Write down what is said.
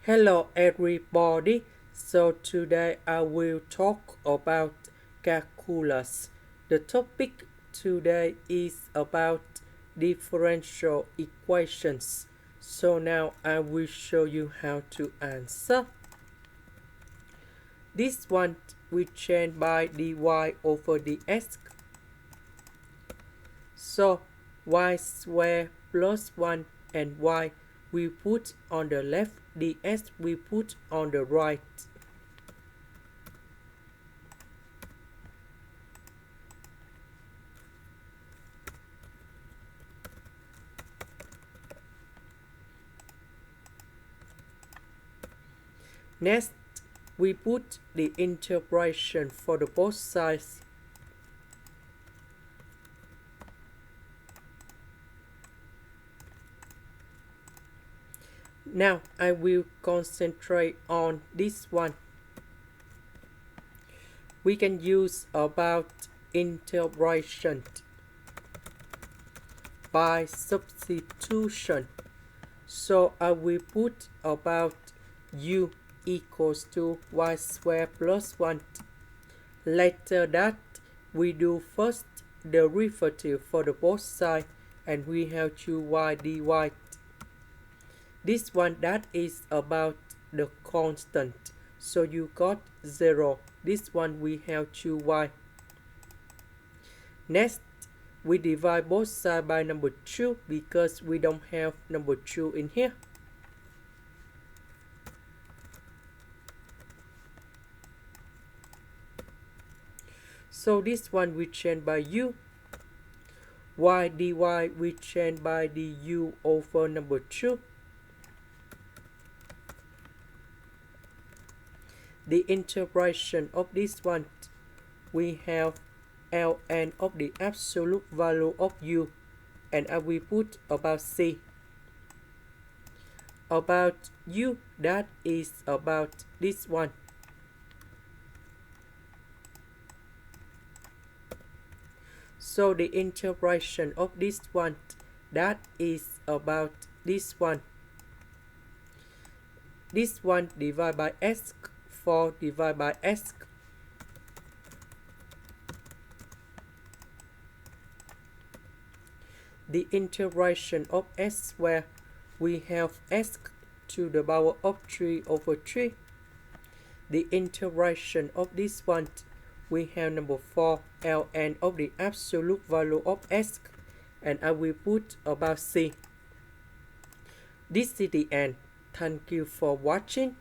Hello everybody, so today I will talk about calculus. The topic today is about differential equations. So now I will show you how to answer. This one we change by dy over dx. So y squared plus 1 and y we put on the left, ds we put on the right. Next, we put the integration for the both sides. Now I will concentrate on this one. We can use about integration by substitution. So I will put about u equals to y squared plus 1. Later that, we do first derivative for the both sides and we have 2y dy. This one that is about the constant. So you got 0. This one we have 2y. Next, we divide both sides by number 2 because we don't have number 2 in here. So this one we change by u. Y dy we change by du over number 2. The integration of this one, we have ln of the absolute value of u, and I will put about c. About u, that is about this one. So the integration of this one, that is about this one. This one divided by s, 4 divided by s. The integration of s squared, we have s to the power of 3 over 3. The integration of this one, we have number 4 ln of the absolute value of s, and I will put about c. This is the end. Thank you for watching.